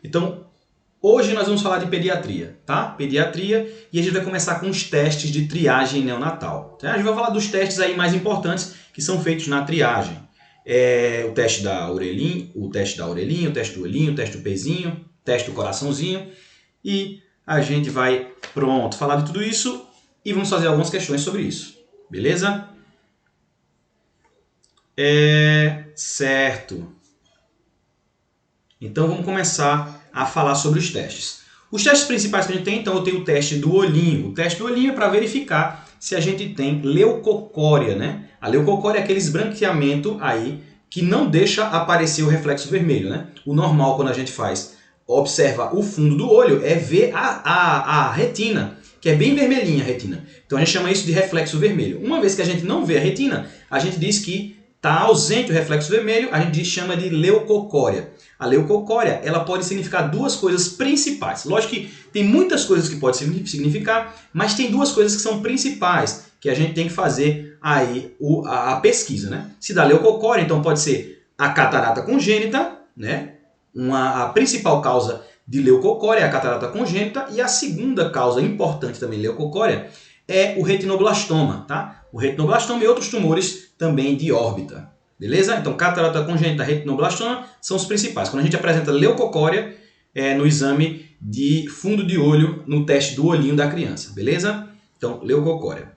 Então, hoje nós vamos falar de pediatria, tá? Pediatria, e a gente vai começar com os testes de triagem neonatal. Tá? A gente vai falar dos testes aí mais importantes que são feitos na triagem. O teste da orelhinha, o teste do olhinho, o teste do pezinho, o teste do coraçãozinho. E a gente vai, pronto, falar de tudo isso e vamos fazer algumas questões sobre isso. Beleza? Certo. Então vamos começar a falar sobre os testes. Os testes principais que a gente tem, então eu tenho o teste do olhinho. O teste do olhinho é para verificar se a gente tem leucocória, né? A leucocória é aquele esbranqueamento aí que não deixa aparecer o reflexo vermelho, né? O normal quando a gente observa o fundo do olho é ver a retina, que é bem vermelhinha a retina. Então a gente chama isso de reflexo vermelho. Uma vez que a gente não vê a retina, a gente diz que está ausente o reflexo vermelho, a gente chama de leucocória. A leucocória, ela pode significar duas coisas principais. Lógico que tem muitas coisas que pode significar, mas tem duas coisas que são principais, que a gente tem que fazer aí a pesquisa, né? Se dá leucocória, então pode ser a catarata congênita, né? A principal causa de leucocória é a catarata congênita, e a segunda causa importante também de leucocória é o retinoblastoma, tá? O retinoblastoma e outros tumores também de órbita. Beleza? Então, catarata congênita, retinoblastoma são os principais. Quando a gente apresenta leucocória no exame de fundo de olho, no teste do olhinho da criança. Beleza? Então, leucocória.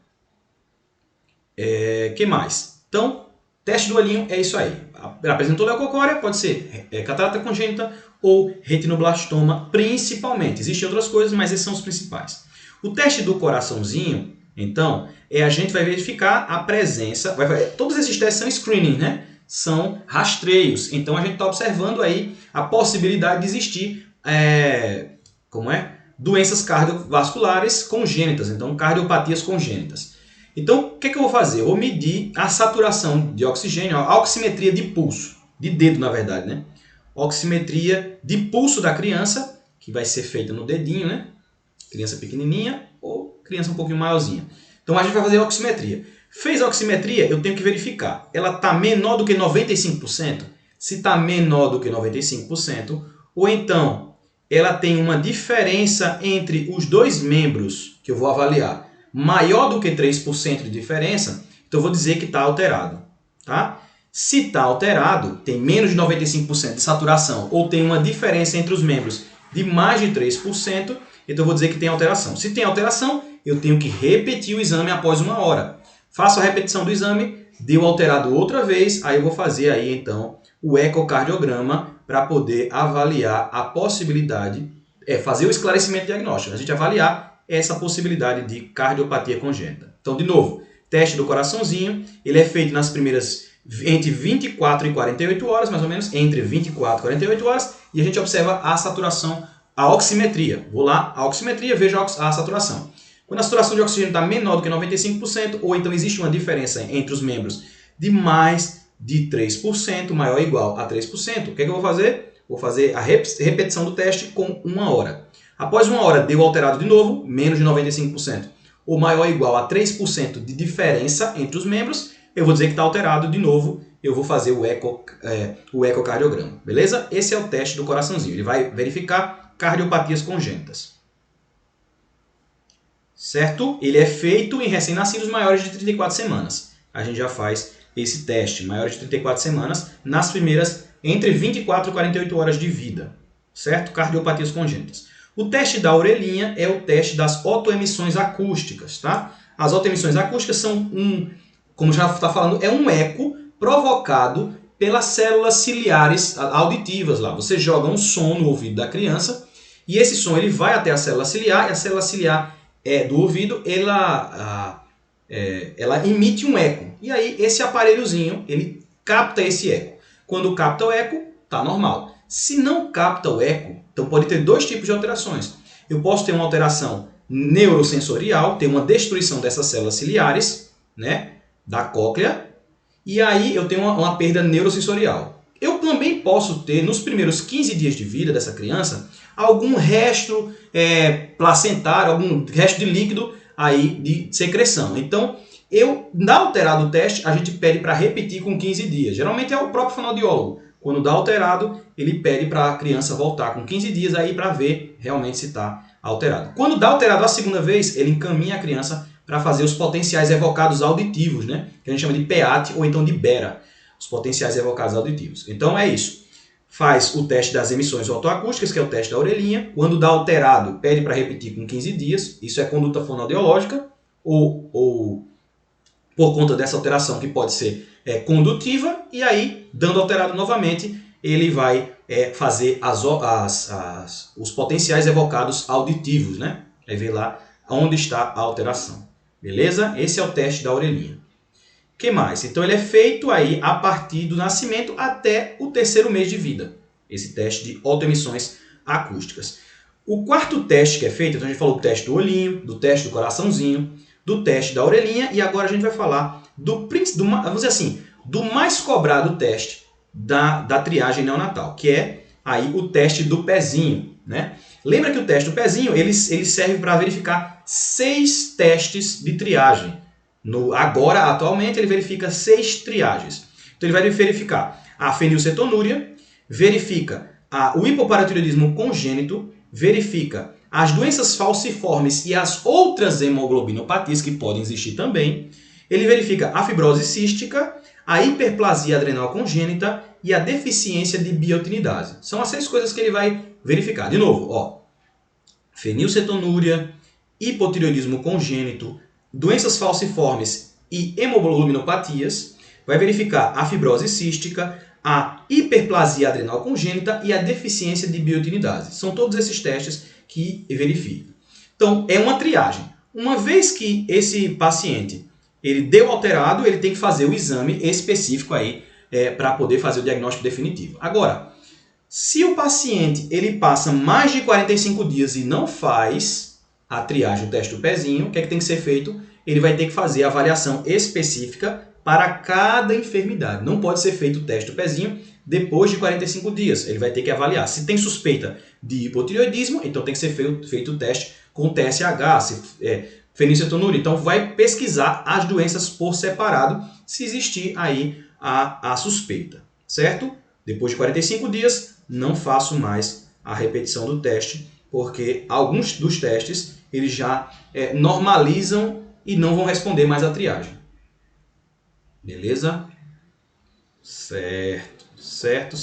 Que mais? Então, teste do olhinho é isso aí. Apresentou leucocória, pode ser catarata congênita ou retinoblastoma, principalmente. Existem outras coisas, mas esses são os principais. O teste do coraçãozinho, então, a gente vai verificar a presença. Todos esses testes são screening, né? São rastreios. Então, a gente está observando aí a possibilidade de existir doenças cardiovasculares congênitas. Então, cardiopatias congênitas. Então, o que eu vou fazer? Eu vou medir a saturação de oxigênio, a oximetria de pulso, de dedo, na verdade, né? Oximetria de pulso da criança, que vai ser feita no dedinho, né? Criança pequenininha ou criança um pouquinho maiorzinha. Então, a gente vai fazer a oximetria. Fez a oximetria, eu tenho que verificar. Ela está menor do que 95%? Se está menor do que 95%, ou então ela tem uma diferença entre os dois membros que eu vou avaliar maior do que 3% de diferença, então eu vou dizer que está alterado. Tá? Se está alterado, tem menos de 95% de saturação ou tem uma diferença entre os membros de mais de 3%, então eu vou dizer que tem alteração. Se tem alteração, eu tenho que repetir o exame após 1 hora. Faço a repetição do exame, deu alterado outra vez, aí eu vou fazer aí então o ecocardiograma para poder avaliar a possibilidade, fazer o esclarecimento diagnóstico, a gente avaliar essa possibilidade de cardiopatia congênita. Então, de novo, teste do coraçãozinho, ele é feito nas primeiras entre 24 e 48 horas, mais ou menos, entre 24 e 48 horas, e a gente observa a saturação, a oximetria. Vou lá, a oximetria, vejo a saturação. Quando a saturação de oxigênio está menor do que 95%, ou então existe uma diferença entre os membros de mais de 3%, maior ou igual a 3%, o que eu vou fazer? Vou fazer a repetição do teste com 1 hora. Após 1 hora, deu alterado de novo, menos de 95%, ou maior ou igual a 3% de diferença entre os membros, eu vou dizer que está alterado de novo, eu vou fazer o ecocardiograma. Beleza? Esse é o teste do coraçãozinho. Ele vai verificar cardiopatias congênitas. Certo? Ele é feito em recém-nascidos maiores de 34 semanas. A gente já faz esse teste, maiores de 34 semanas, nas primeiras entre 24 e 48 horas de vida. Certo? Cardiopatias congênitas. O teste da orelhinha é o teste das otoemissões acústicas, tá? As otoemissões acústicas são como já está falando, é um eco provocado pelas células ciliares auditivas lá. Você joga um som no ouvido da criança e esse som ele vai até a célula ciliar e a célula ciliar do ouvido ela emite um eco. E aí esse aparelhozinho ele capta esse eco. Quando capta o eco, tá normal. Se não capta o eco, então pode ter dois tipos de alterações. Eu posso ter uma alteração neurosensorial, ter uma destruição dessas células ciliares, né, da cóclea, e aí eu tenho uma perda neurosensorial. Eu também posso ter, nos primeiros 15 dias de vida dessa criança, algum resto placentário, algum resto de líquido aí de secreção. Então, na alterado o teste, a gente pede para repetir com 15 dias. Geralmente é o próprio fonoaudiólogo Quando dá alterado, ele pede para a criança voltar com 15 dias aí para ver realmente se está alterado. Quando dá alterado a segunda vez, ele encaminha a criança para fazer os potenciais evocados auditivos, né? Que a gente chama de PEAT ou então de BERA, os potenciais evocados auditivos. Então é isso. Faz o teste das emissões otoacústicas, que é o teste da orelhinha. Quando dá alterado, pede para repetir com 15 dias. Isso é conduta fonoaudiológica ou por conta dessa alteração que pode ser condutiva. E aí, dando alterado novamente, ele vai fazer os potenciais evocados auditivos, né? Vai ver lá onde está a alteração. Beleza? Esse é o teste da orelhinha. O que mais? Então ele é feito aí a partir do nascimento até o 3º mês de vida. Esse teste de otoemissões acústicas. O quarto teste que é feito, então a gente falou do teste do olhinho, do teste do coraçãozinho, do teste da orelhinha e agora a gente vai falar vamos dizer assim, do mais cobrado teste da triagem neonatal, que é aí o teste do pezinho, né? Lembra que o teste do pezinho ele serve para verificar 6 testes de triagem. Agora, atualmente, ele verifica 6 triagens. Então, ele vai verificar a fenilcetonúria, verifica o hipoparatiroidismo congênito, verifica as doenças falciformes e as outras hemoglobinopatias que podem existir também. Ele verifica a fibrose cística, a hiperplasia adrenal congênita e a deficiência de biotinidase. São as 6 coisas que ele vai verificar. De novo, ó, fenilcetonúria, hipotireoidismo congênito, doenças falciformes e hemoglobinopatias, vai verificar a fibrose cística, a hiperplasia adrenal congênita e a deficiência de biotinidase. São todos esses testes que verificam. Então, é uma triagem. Uma vez que esse paciente ele deu alterado, ele tem que fazer o exame específico aí para poder fazer o diagnóstico definitivo. Agora, se o paciente ele passa mais de 45 dias e não faz a triagem, o teste do pezinho, o que é que tem que ser feito? Ele vai ter que fazer a avaliação específica para cada enfermidade. Não pode ser feito o teste do pezinho depois de 45 dias. Ele vai ter que avaliar. Se tem suspeita de hipotireoidismo, então tem que ser feito o teste com TSH, fenilcetonúria. Então vai pesquisar as doenças por separado, se existir aí a suspeita, certo? Depois de 45 dias, não faço mais a repetição do teste, porque alguns dos testes eles já normalizam e não vão responder mais à triagem. Beleza? Certo.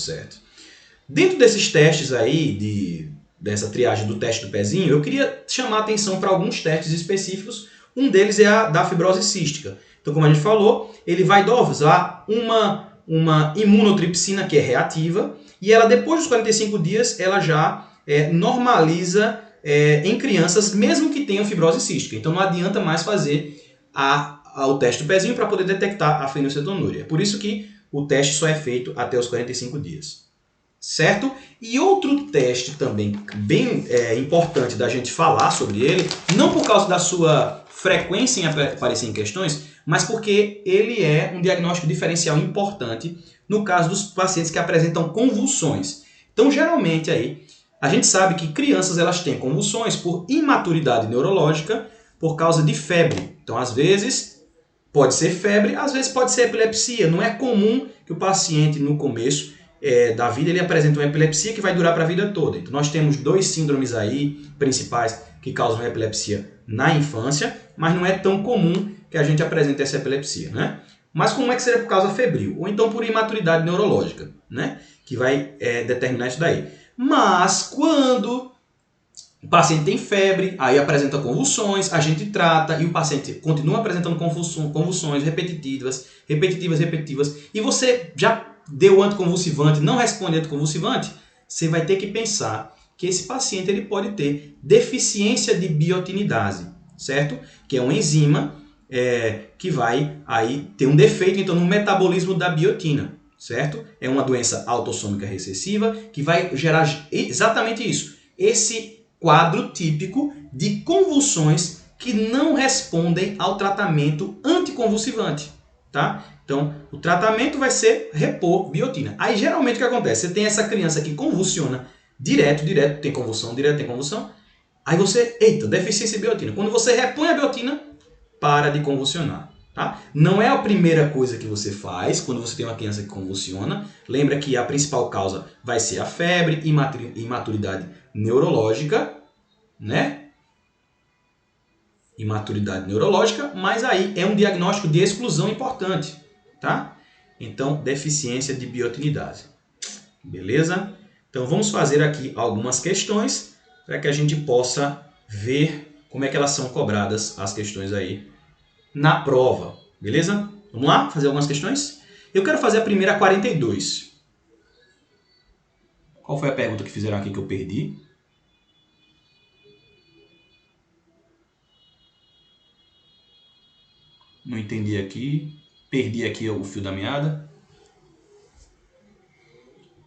Dentro desses testes aí, dessa triagem do teste do pezinho, eu queria chamar a atenção para alguns testes específicos. Um deles é a da fibrose cística. Então, como a gente falou, ele vai dosar uma imunotripsina que é reativa e ela, depois dos 45 dias, ela já normaliza em crianças, mesmo que tenham fibrose cística. Então, não adianta mais fazer o teste do pezinho para poder detectar a fenilcetonúria. Por isso que o teste só é feito até os 45 dias. Certo? E outro teste também bem importante da gente falar sobre ele, não por causa da sua frequência em aparecer em questões, mas porque ele é um diagnóstico diferencial importante no caso dos pacientes que apresentam convulsões. Então, geralmente, aí, a gente sabe que crianças elas têm convulsões por imaturidade neurológica, por causa de febre. Então, às vezes, pode ser febre, às vezes pode ser epilepsia. Não é comum que o paciente, no começo da vida, ele apresenta uma epilepsia que vai durar para a vida toda. Então, nós temos 2 síndromes aí principais que causam epilepsia na infância, mas não é tão comum que a gente apresente essa epilepsia, né? Mas como é que seria por causa febril? Ou então por imaturidade neurológica, né? Que vai determinar isso daí. Mas quando o paciente tem febre, aí apresenta convulsões, a gente trata e o paciente continua apresentando convulsões repetitivas, e você já deu anticonvulsivante, não responde anticonvulsivante, você vai ter que pensar que esse paciente ele pode ter deficiência de biotinidase, certo? Que é uma enzima que vai aí ter um defeito então, no metabolismo da biotina, certo? É uma doença autossômica recessiva que vai gerar exatamente isso. Esse quadro típico de convulsões que não respondem ao tratamento anticonvulsivante, tá? Então, o tratamento vai ser repor biotina. Aí, geralmente, o que acontece? Você tem essa criança que convulsiona direto, tem convulsão, aí você, eita, deficiência de biotina. Quando você repõe a biotina, para de convulsionar. Tá? Não é a primeira coisa que você faz quando você tem uma criança que convulsiona. Lembra que a principal causa vai ser a febre, imaturidade neurológica, né? Imaturidade neurológica, mas aí é um diagnóstico de exclusão importante, tá? Então, deficiência de biotinidase. Beleza? Então, vamos fazer aqui algumas questões para que a gente possa ver como é que elas são cobradas, as questões aí, na prova. Beleza? Vamos lá fazer algumas questões? Eu quero fazer a primeira 42. Qual foi a pergunta que fizeram aqui que eu perdi? Não entendi aqui. Perdi aqui o fio da meada.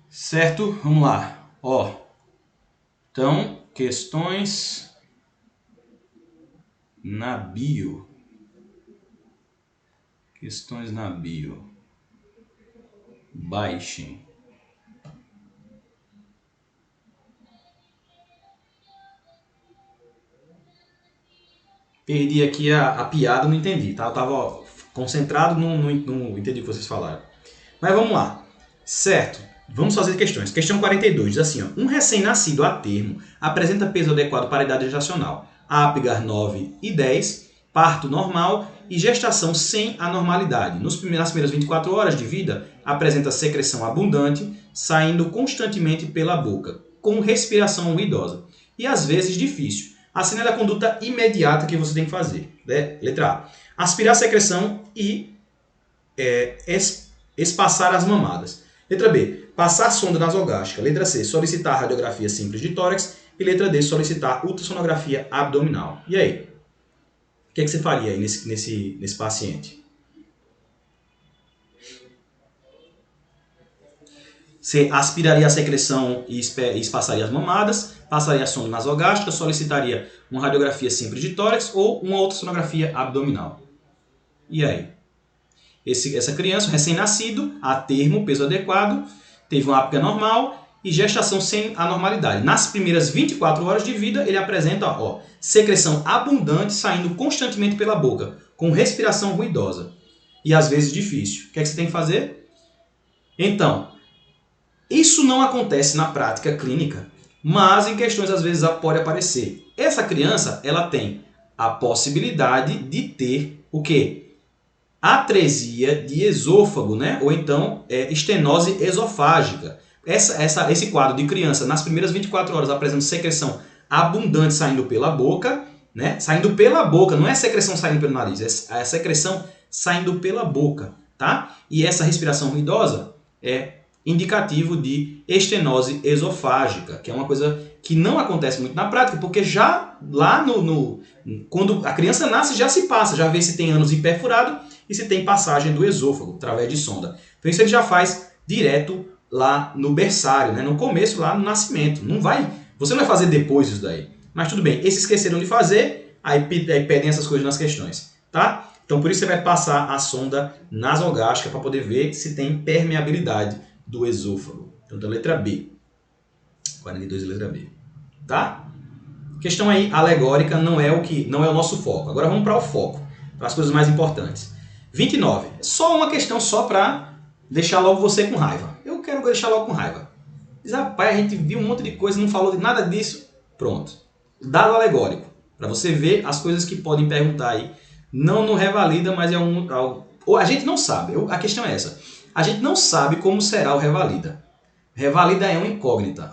Certo? Vamos lá. Ó. Então, questões na bio. Questões na bio. Baixem. Perdi aqui a piada, não entendi, tá? Eu tava concentrado, não entendi o que vocês falaram. Mas vamos lá. Certo. Vamos fazer questões. Questão 42 diz assim, ó. Um recém-nascido a termo apresenta peso adequado para a idade gestacional. Apgar 9 e 10, parto normal e gestação sem anormalidade. Nas primeiras 24 horas de vida, apresenta secreção abundante, saindo constantemente pela boca, com respiração ruidosa. E às vezes difícil. Assinale a conduta imediata que você tem que fazer. Né? Letra A. Aspirar a secreção e espaçar as mamadas. Letra B. Passar sonda nasogástrica. Letra C. Solicitar radiografia simples de tórax. E letra D. Solicitar ultrassonografia abdominal. E aí? O que é que você faria aí nesse paciente? Você aspiraria a secreção e espaçaria as mamadas, passaria a sonda nasogástrica, solicitaria uma radiografia simples de tórax ou uma ultrassonografia abdominal. E aí? Essa criança, recém-nascido, a termo, peso adequado, teve uma apga normal e gestação sem anormalidade. Nas primeiras 24 horas de vida, ele apresenta secreção abundante saindo constantemente pela boca, com respiração ruidosa e às vezes difícil. O que é que você tem que fazer? Então, isso não acontece na prática clínica, mas em questões às vezes pode aparecer. Essa criança, ela tem a possibilidade de ter o quê? Atresia de esôfago, né? Ou então estenose esofágica. Esse quadro de criança, nas primeiras 24 horas, apresenta secreção abundante saindo pela boca, né? Saindo pela boca, não é secreção saindo pelo nariz, é a secreção saindo pela boca, tá? E essa respiração ruidosa é indicativo de estenose esofágica, que é uma coisa que não acontece muito na prática, porque já lá quando a criança nasce já se passa, já vê se tem ânus hiperfurado e se tem passagem do esôfago através de sonda. Então isso ele já faz direto lá no berçário, né? No começo, lá no nascimento. Você não vai fazer depois isso daí. Mas tudo bem, esses esqueceram de fazer, aí pedem essas coisas nas questões, tá? Então por isso você vai passar a sonda nasogástrica para poder ver se tem permeabilidade do esôfago. Então, a letra B. 42 é a letra B. Tá? Questão aí alegórica não é o nosso foco. Agora vamos para o foco, para as coisas mais importantes. 29. Só uma questão só para deixar logo você com raiva. Eu quero deixar logo com raiva. Diz, rapaz, a gente viu um monte de coisa, não falou de nada disso. Pronto. Dado alegórico. Para você ver as coisas que podem perguntar aí. Não no revalida, mas é ou a gente não sabe. A questão é essa. A gente não sabe como será o revalida. Revalida é uma incógnita.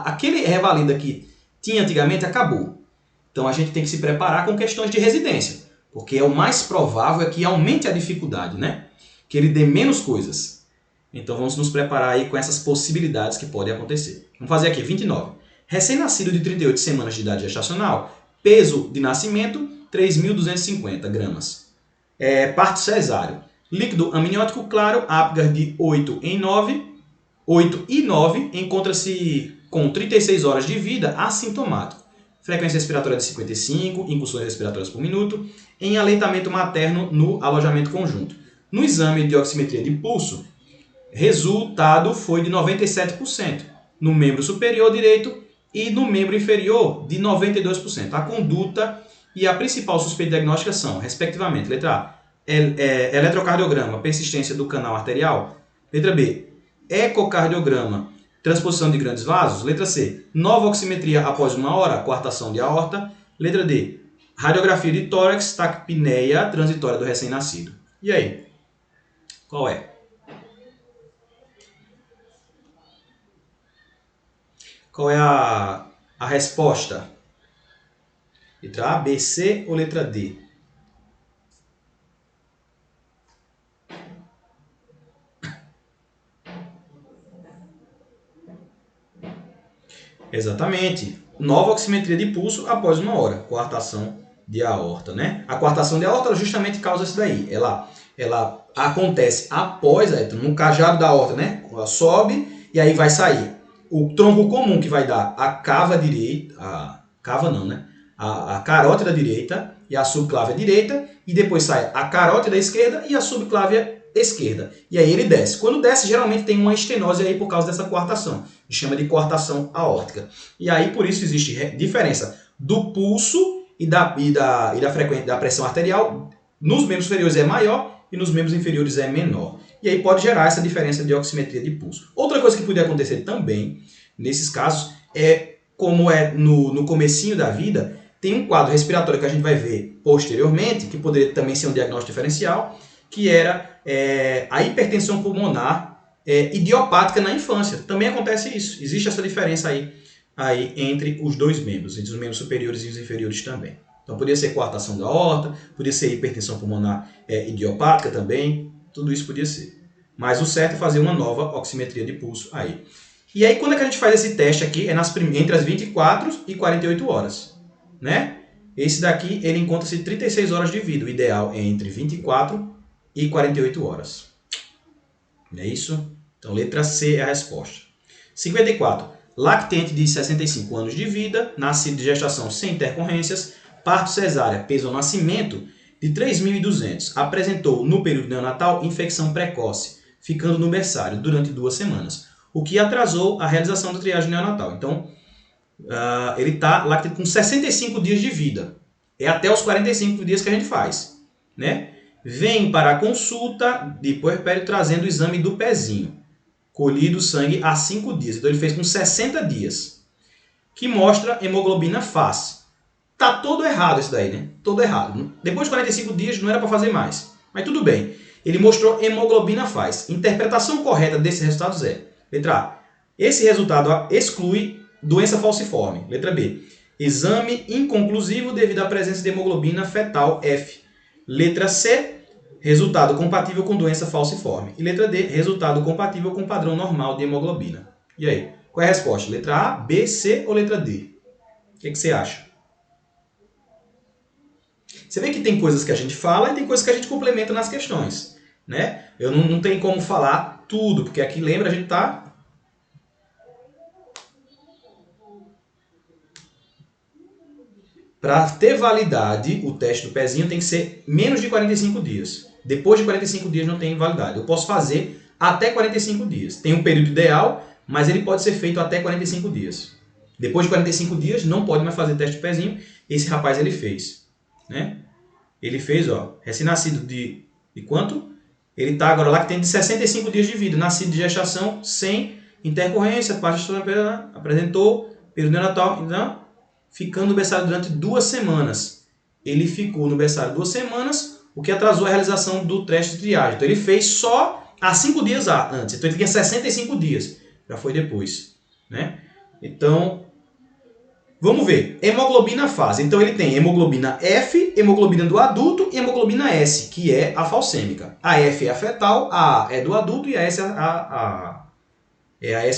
Aquele revalida que tinha antigamente acabou. Então a gente tem que se preparar com questões de residência. Porque é o mais provável é que aumente a dificuldade, né? Que ele dê menos coisas. Então vamos nos preparar aí com essas possibilidades que podem acontecer. Vamos fazer aqui, 29. Recém-nascido de 38 semanas de idade gestacional, peso de nascimento, 3.250 gramas. Parto cesáreo. Líquido amniótico claro, Apgar de 8 e 9, encontra-se com 36 horas de vida assintomático. Frequência respiratória de 55, incursões respiratórias por minuto, em aleitamento materno no alojamento conjunto. No exame de oximetria de pulso, resultado foi de 97%, no membro superior direito e no membro inferior de 92%. A conduta e a principal suspeita diagnóstica são, respectivamente, letra A, eletrocardiograma, persistência do canal arterial. Letra B, ecocardiograma, transposição de grandes vasos. Letra C, nova oximetria após 1 hora, coartação de aorta. Letra D, radiografia de tórax, taquipneia transitória do recém-nascido. E aí? Qual é? Qual é a resposta? Letra A, B, C ou letra D? Exatamente. Nova oximetria de pulso após 1 hora. Coartação de aorta, né? A coartação de aorta justamente causa isso daí. Ela acontece após, no cajado da aorta, né? Ela sobe e aí vai sair o tronco comum que vai dar a cava direita, a carótida direita e a subclávia direita, e depois sai a carótida esquerda e a subclávia esquerda. E aí ele desce. Quando desce, geralmente tem uma estenose aí por causa dessa coartação. A gente chama de coartação aórtica. E aí, por isso, existe diferença do pulso e da frequência da pressão arterial. Nos membros superiores é maior e nos membros inferiores é menor. E aí pode gerar essa diferença de oximetria de pulso. Outra coisa que poderia acontecer também, nesses casos, é como é no comecinho da vida, tem um quadro respiratório que a gente vai ver posteriormente, que poderia também ser um diagnóstico diferencial, que era a hipertensão pulmonar idiopática na infância. Também acontece isso. Existe essa diferença aí entre os dois membros, entre os membros superiores e os inferiores também. Então, poderia ser coartação da aorta, poderia ser hipertensão pulmonar idiopática também, tudo isso podia ser. Mas o certo é fazer uma nova oximetria de pulso aí. E aí, quando é que a gente faz esse teste aqui? É entre as 24 e 48 horas, né? Esse daqui, ele encontra-se 36 horas de vida. O ideal é entre 24 e 48 horas. Não é isso? Então, letra C é a resposta. 54. Lactente de 65 anos de vida, nascido de gestação sem intercorrências, parto cesárea, peso ao nascimento de 3.200. Apresentou, no período neonatal, infecção precoce, ficando no berçário durante 2 semanas, o que atrasou a realização da triagem neonatal. Então, ele está lactente com 65 dias de vida. É até os 45 dias que a gente faz, né? Vem para a consulta de puerpério trazendo o exame do pezinho, colhido sangue há 5 dias. Então, ele fez com 60 dias, que mostra hemoglobina FAS. Tá todo errado isso daí, né? Todo errado. Depois de 45 dias não era para fazer mais. Mas tudo bem. Ele mostrou hemoglobina FAS. Interpretação correta desses resultados é: letra A, esse resultado exclui doença falciforme. Letra B, exame inconclusivo devido à presença de hemoglobina fetal F. Letra C, resultado compatível com doença falciforme. E letra D, resultado compatível com padrão normal de hemoglobina. E aí, qual é a resposta? Letra A, B, C ou letra D? O que você acha? Você vê que tem coisas que a gente fala e tem coisas que a gente complementa nas questões, né? Eu não tenho como falar tudo, porque aqui, lembra, a gente está... Para ter validade, o teste do pezinho tem que ser menos de 45 dias. Depois de 45 dias não tem validade. Eu posso fazer até 45 dias. Tem um período ideal, mas ele pode ser feito até 45 dias. Depois de 45 dias não pode mais fazer teste de pezinho. Esse rapaz ele fez, né? Ele fez, ó, recém-nascido de quanto? Ele está agora lá que tem de 65 dias de vida, nascido de gestação sem intercorrência, apresentou período neonatal, então, ficando no berçário durante 2 semanas. Ele ficou no berçário 2 semanas, o que atrasou a realização do teste de triagem. Então ele fez só há 5 dias antes, então ele tinha 65 dias, já foi depois, né? Então, vamos ver. Hemoglobina FAS. Então ele tem hemoglobina F, hemoglobina do adulto e hemoglobina S, que é a falcêmica. A F é a fetal, a A é do adulto e a S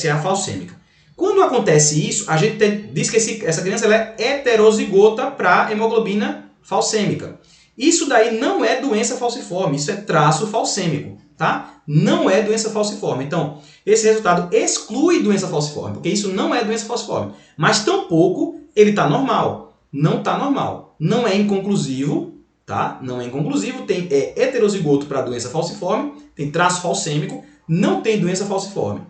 é a falcêmica. Quando acontece isso, a gente diz que essa criança ela é heterozigota para hemoglobina falcêmica. Isso daí não é doença falciforme, isso é traço falcêmico, tá? Não é doença falciforme. Então, esse resultado exclui doença falciforme, porque isso não é doença falciforme. Mas tampouco ele está normal. Não está normal. Não é inconclusivo, tá? Não é inconclusivo, é heterozigoto para doença falciforme, tem traço falcêmico, não tem doença falciforme.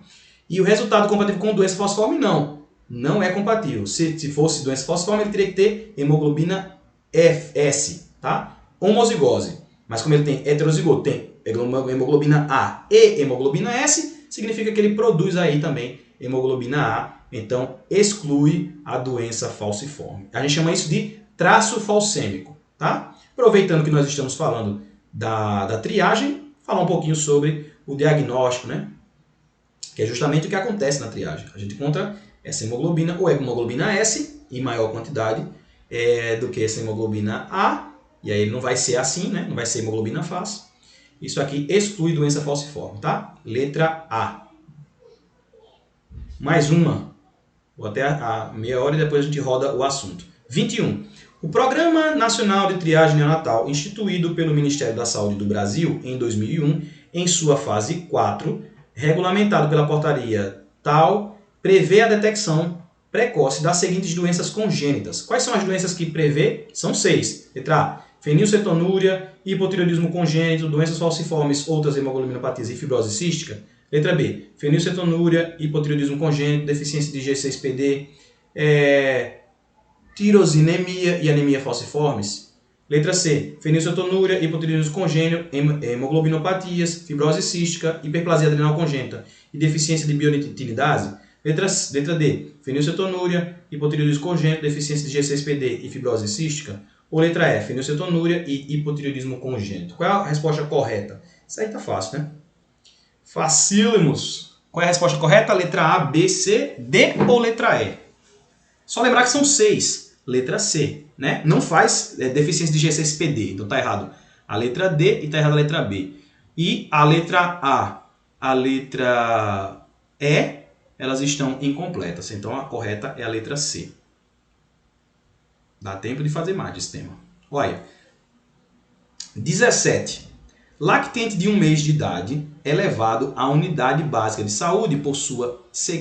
E o resultado compatível com doença falciforme, não. Não é compatível. Se fosse doença falciforme, ele teria que ter hemoglobina S, tá? Homozigose. Mas como ele tem heterozigoto, tem hemoglobina A e hemoglobina S, significa que ele produz aí também hemoglobina A, então exclui a doença falciforme. A gente chama isso de traço falcêmico, tá? Aproveitando que nós estamos falando da triagem, falar um pouquinho sobre o diagnóstico, né? Que é justamente o que acontece na triagem. A gente encontra essa hemoglobina ou hemoglobina S em maior quantidade do que essa hemoglobina A, e aí ele não vai ser assim, né? Não vai ser hemoglobina FAS. Isso aqui exclui doença falciforme, tá? Letra A. Mais uma. Vou até a meia hora e depois a gente roda o assunto. 21. O Programa Nacional de Triagem Neonatal, instituído pelo Ministério da Saúde do Brasil em 2001, em sua fase 4, regulamentado pela portaria tal, prevê a detecção precoce das seguintes doenças congênitas. Quais são as doenças que prevê? São 6. Letra A, fenilcetonúria, hipotireoidismo congênito, doenças falciformes, outras hemoglobinopatias e fibrose cística. Letra B, fenilcetonúria, hipotireoidismo congênito, deficiência de G6PD, tirosinemia e anemia falciformes. Letra C, fenilcetonúria, hipotireoidismo congênito, hemoglobinopatias, fibrose cística, hiperplasia adrenal congênita e deficiência de biotinidase. Letra D, fenilcetonúria, hipotireoidismo congênito, deficiência de G6PD e fibrose cística. Ou letra E, fenilcetonúria e hipotireoidismo congênito. Qual é a resposta correta? Isso aí tá fácil, né? Facílimos. Qual é a resposta correta? Letra A, B, C, D ou letra E? Só lembrar que são 6. Letra C, né? Não faz deficiência de G6PD, então tá errado a letra D e tá errado a letra B. E a letra A, a letra E, elas estão incompletas. Então a correta é a letra C. Dá tempo de fazer mais desse tema. Olha. 17. Lactente de 1 mês de idade é levado à unidade básica de saúde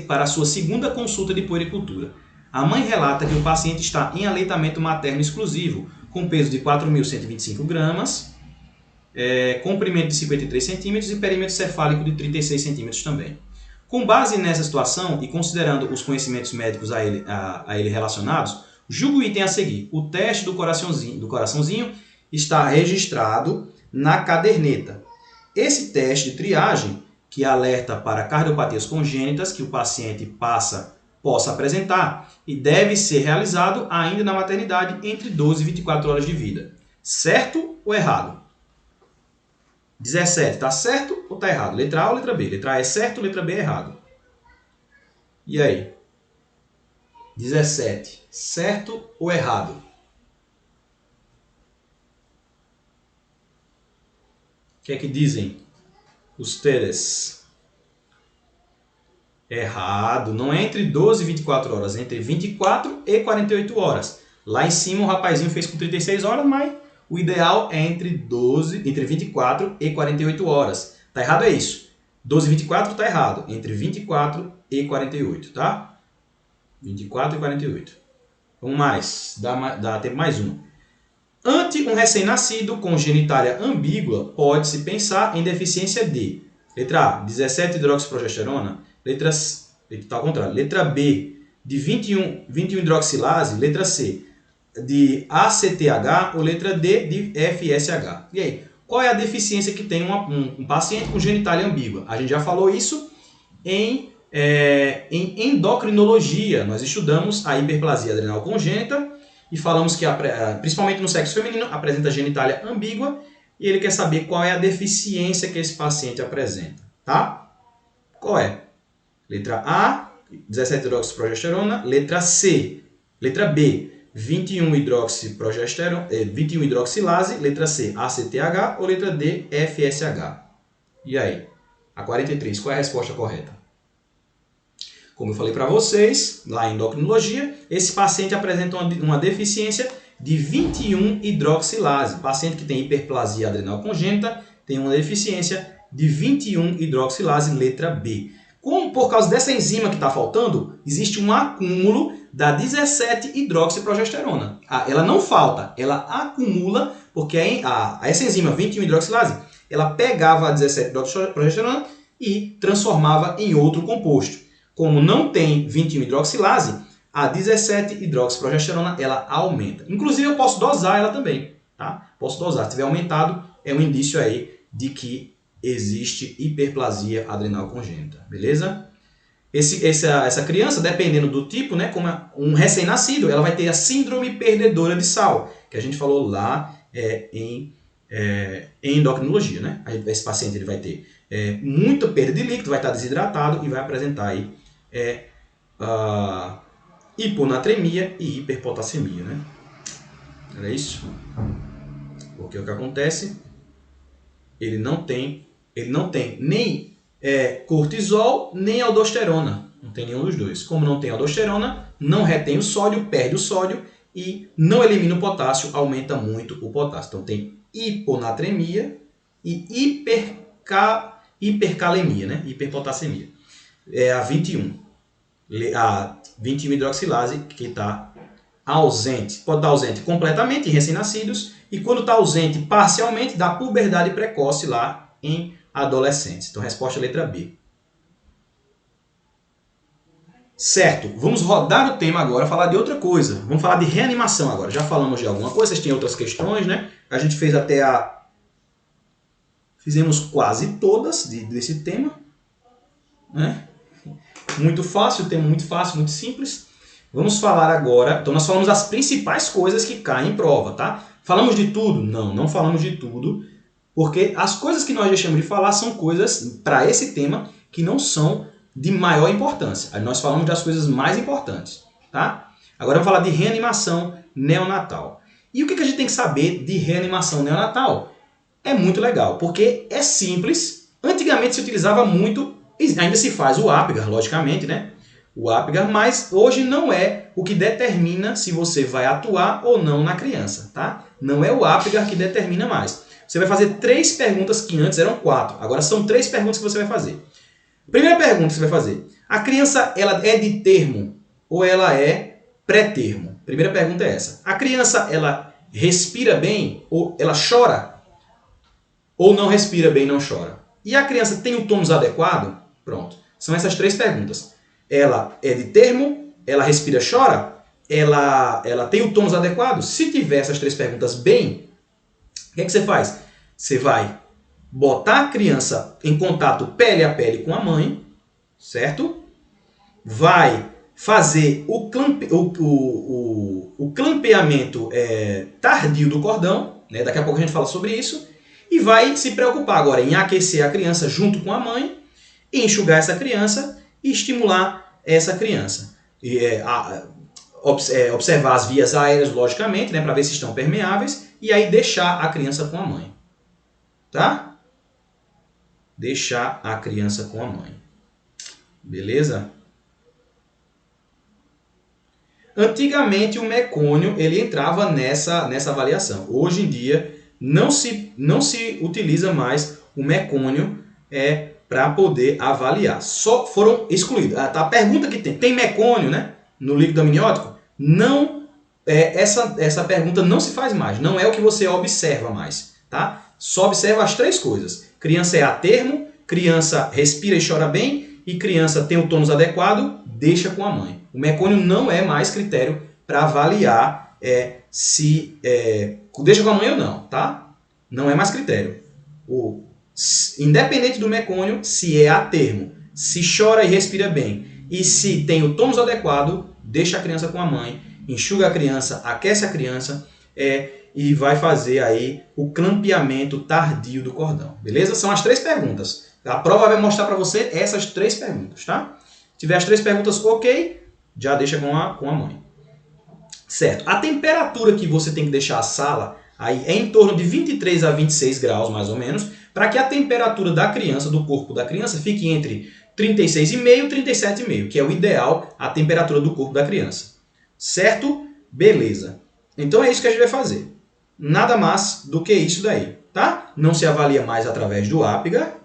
para a sua segunda consulta de puericultura. A mãe relata que o paciente está em aleitamento materno exclusivo, com peso de 4.125 gramas, comprimento de 53 centímetros e perímetro cefálico de 36 centímetros também. Com base nessa situação e considerando os conhecimentos médicos a ele relacionados, julgo o item a seguir. O teste do coraçãozinho está registrado na caderneta. Esse teste de triagem, que alerta para cardiopatias congênitas que o paciente possa apresentar e deve ser realizado ainda na maternidade entre 12 e 24 horas de vida. Certo ou errado? 17, tá certo ou tá errado? Letra A ou letra B? Letra A é certo, letra B é errado. E aí? 17, certo ou errado? O que é que dizem ustedes? Errado. Não é entre 12 e 24 horas, é entre 24 e 48 horas. Lá em cima o rapazinho fez com 36 horas, mas o ideal é entre 24 e 48 horas. Tá errado é isso. 12 e 24 tá errado. Entre 24 e 48, tá? 24 e 48. Vamos mais. Dá tempo mais uma. Ante um recém-nascido com genitália ambígua, pode-se pensar em deficiência de letra A, 17-hidroxiprogesterona, letra B, de 21 hidroxilase, letra C, de ACTH ou letra D, de FSH. E aí, qual é a deficiência que tem um paciente com genitália ambígua? A gente já falou isso em endocrinologia. Nós estudamos a hiperplasia adrenal congênita e falamos que, principalmente no sexo feminino, apresenta genitália ambígua e ele quer saber qual é a deficiência que esse paciente apresenta, tá? Qual é? Letra A, 17-hidroxiprogesterona. Letra C. Letra B, 21 hidroxilase. Letra C, ACTH. Ou letra D, FSH. E aí? A 43, qual é a resposta correta? Como eu falei para vocês, lá em endocrinologia, esse paciente apresenta uma deficiência de 21 hidroxilase. O paciente que tem hiperplasia adrenal congênita tem uma deficiência de 21 hidroxilase, letra B. Como por causa dessa enzima que está faltando, existe um acúmulo da 17-hidroxiprogesterona. Ela não falta, ela acumula, porque essa enzima 21-hidroxilase, ela pegava a 17-hidroxiprogesterona e transformava em outro composto. Como não tem 21-hidroxilase, a 17-hidroxiprogesterona ela aumenta. Inclusive eu posso dosar ela também, tá? Posso dosar. Se tiver aumentado é um indício aí de que existe hiperplasia adrenal congênita, beleza? Essa criança, dependendo do tipo, né, como é um recém-nascido, ela vai ter a síndrome perdedora de sal, que a gente falou lá em endocrinologia, né? Esse paciente ele vai ter muita perda de líquido, vai estar desidratado e vai apresentar aí hiponatremia e hiperpotassemia, né? Era isso? Porque o que acontece? Ele não tem nem cortisol, nem aldosterona. Não tem nenhum dos dois. Como não tem aldosterona, não retém o sódio, perde o sódio e não elimina o potássio, aumenta muito o potássio. Então tem hiponatremia e hipercalemia, né? Hiperpotassemia. É a 21. A 21 hidroxilase que está ausente. Pode estar ausente completamente em recém-nascidos e quando está ausente parcialmente da puberdade precoce lá em adolescentes. Então, resposta letra B. Certo, vamos rodar o tema agora, falar de outra coisa. Vamos falar de reanimação agora. Já falamos de alguma coisa, vocês têm outras questões, né? A gente fez até Fizemos quase todas desse tema, né? Muito fácil, tema muito fácil, muito simples. Vamos falar agora... Então, nós falamos as principais coisas que caem em prova, tá? Falamos de tudo? Não, não falamos de tudo. Porque as coisas que nós deixamos de falar são coisas, para esse tema, que não são de maior importância. Aí nós falamos das coisas mais importantes, tá? Agora vamos falar de reanimação neonatal. E o que a gente tem que saber de reanimação neonatal? É muito legal, porque é simples. Antigamente se utilizava muito, ainda se faz o Apgar, logicamente, né? O Apgar, mas hoje não é o que determina se você vai atuar ou não na criança, tá? Não é o Apgar que determina mais. Você vai fazer 3 perguntas que antes eram 4. Agora são 3 perguntas que você vai fazer. Primeira pergunta que você vai fazer. A criança ela é de termo ou ela é pré-termo? Primeira pergunta é essa. A criança ela respira bem ou ela chora? Ou não respira bem e não chora? E a criança tem o tônus adequado? Pronto. São essas 3 perguntas. Ela é de termo? Ela respira, chora? Ela tem o tônus adequado? Se tiver essas 3 perguntas bem, o que você faz? Você vai botar a criança em contato pele a pele com a mãe, certo? Vai fazer o clampeamento tardio do cordão, né? Daqui a pouco a gente fala sobre isso, e vai se preocupar agora em aquecer a criança junto com a mãe, enxugar essa criança e estimular essa criança. Observar as vias aéreas, logicamente, né, para ver se estão permeáveis, e aí deixar a criança com a mãe. Tá? Deixar a criança com a mãe. Beleza? Antigamente o mecônio ele entrava nessa avaliação. Hoje em dia não se utiliza mais o mecônio para poder avaliar. Só foram excluídos. A pergunta que tem mecônio, né, no líquido amniótico? Não, essa pergunta não se faz mais. Não é o que você observa mais. Tá? Só observa as 3 coisas. Criança é a termo, criança respira e chora bem e criança tem o tônus adequado, deixa com a mãe. O mecônio não é mais critério para avaliar se deixa com a mãe ou não, tá? Não é mais critério. Independente do mecônio, se é a termo, se chora e respira bem e se tem o tônus adequado, deixa a criança com a mãe, enxuga a criança, aquece a criança e vai fazer aí o clampeamento tardio do cordão. Beleza? São as 3 perguntas. A prova vai mostrar para você essas 3 perguntas, tá? Se tiver as 3 perguntas ok, já deixa com a mãe. Certo. A temperatura que você tem que deixar a sala aí é em torno de 23 a 26 graus, mais ou menos, para que a temperatura da criança, do corpo da criança, fique entre 36,5 e 37,5, que é o ideal, a temperatura do corpo da criança. Certo? Beleza. Então é isso que a gente vai fazer. Nada mais do que isso daí, tá? Não se avalia mais através do Apgar.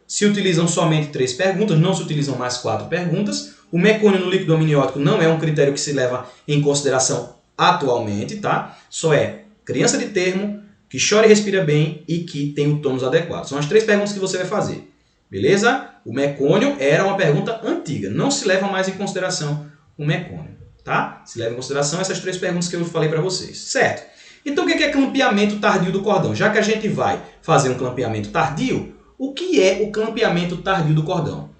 Se utilizam somente 3 perguntas, não se utilizam mais 4 perguntas. O mecônio no líquido amniótico não é um critério que se leva em consideração atualmente, tá? Só é criança de termo, que chora e respira bem e que tem o tônus adequado. São as 3 perguntas que você vai fazer. Beleza? O mecônio era uma pergunta antiga. Não se leva mais em consideração o mecônio, tá? Se leva em consideração essas 3 perguntas que eu falei para vocês. Certo? Então, o que é clampeamento tardio do cordão? Já que a gente vai fazer um clampeamento tardio, o que é o clampeamento tardio do cordão?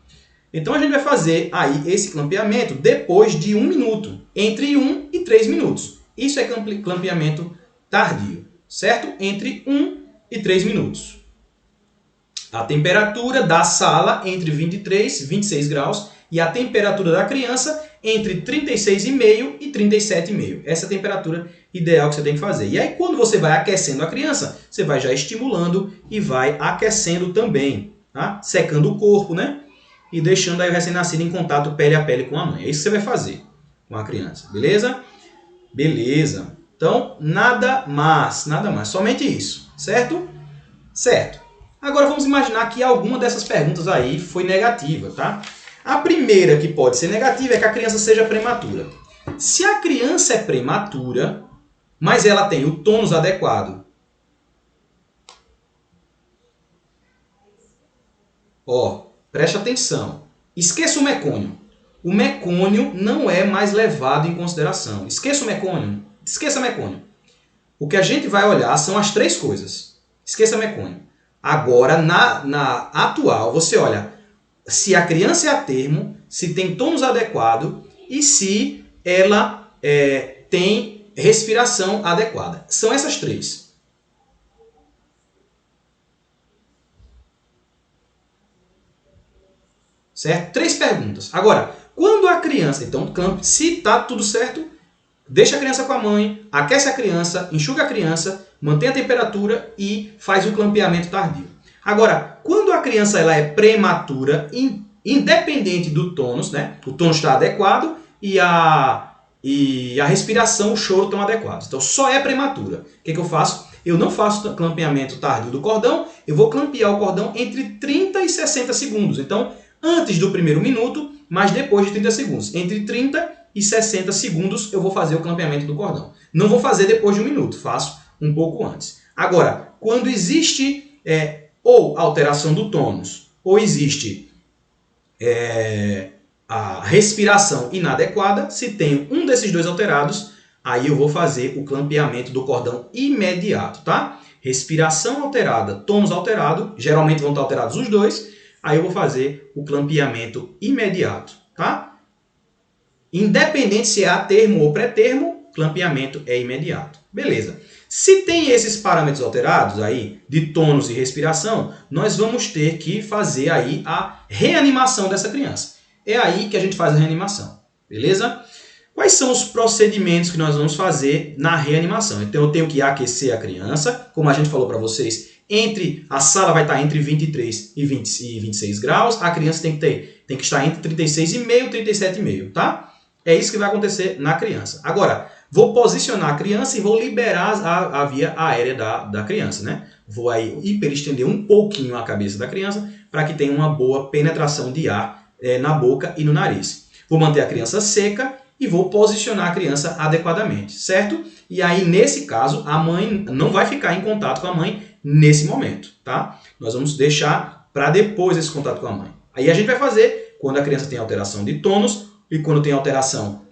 Então, a gente vai fazer aí esse clampeamento depois de 1 minuto, entre 1 e 3 minutos. Isso é clampeamento tardio, certo? Entre 1 e 3 minutos. A temperatura da sala entre 23 e 26 graus e a temperatura da criança entre 36,5 e 37,5. Essa é a temperatura ideal que você tem que fazer. E aí, quando você vai aquecendo a criança, você vai já estimulando e vai aquecendo também, tá? Secando o corpo, né? E deixando aí o recém-nascido em contato pele a pele com a mãe. É isso que você vai fazer com a criança, beleza? Beleza. Então, nada mais, somente isso, certo? Certo. Agora vamos imaginar que alguma dessas perguntas aí foi negativa, tá? A primeira que pode ser negativa é que a criança seja prematura. Se a criança é prematura, mas ela tem o tônus adequado, ó, preste atenção. Esqueça o mecônio. O mecônio não é mais levado em consideração. Esqueça o mecônio. Esqueça mecônio. O que a gente vai olhar são as 3 coisas. Esqueça mecônio. Agora, na atual, você olha se a criança é a termo, se tem tônus adequado e se ela tem respiração adequada. São essas 3. Certo? 3 perguntas. Agora, quando a criança... Então, se está tudo certo, deixa a criança com a mãe, aquece a criança, enxuga a criança, mantém a temperatura e faz o clampeamento tardio. Agora, quando a criança ela é prematura, independente do tônus, né? O tônus está adequado e a respiração, o choro estão adequados. Então, só é prematura. O que eu faço? Eu não faço clampeamento tardio do cordão, eu vou clampear o cordão entre 30 e 60 segundos. Então, antes do primeiro minuto, mas depois de 30 segundos. Entre 30 e 60 segundos eu vou fazer o clampeamento do cordão. Não vou fazer depois de 1 minuto, faço um pouco antes. Agora, quando existe ou alteração do tônus, ou existe a respiração inadequada, se tem um desses 2 alterados, aí eu vou fazer o clampeamento do cordão imediato, tá? Respiração alterada, tônus alterado, geralmente vão estar alterados os 2, aí eu vou fazer o clampeamento imediato, tá? Independente se é a termo ou pré-termo, clampeamento é imediato. Beleza. Se tem esses parâmetros alterados aí, de tônus e respiração, nós vamos ter que fazer aí a reanimação dessa criança. É aí que a gente faz a reanimação. Beleza? Quais são os procedimentos que nós vamos fazer na reanimação? Então eu tenho que aquecer a criança, como a gente falou para vocês, a sala vai estar entre 23 e 26 graus, a criança tem que estar entre 36,5 e 37,5, tá? É isso que vai acontecer na criança. Agora, vou posicionar a criança e vou liberar a via aérea da criança, né? Vou aí hiperestender um pouquinho a cabeça da criança para que tenha uma boa penetração de ar na boca e no nariz. Vou manter a criança seca e vou posicionar a criança adequadamente, certo? E aí, nesse caso, a mãe não vai ficar em contato com a mãe nesse momento, tá? Nós vamos deixar para depois esse contato com a mãe. Aí a gente vai fazer quando a criança tem alteração de tônus e quando tem alteração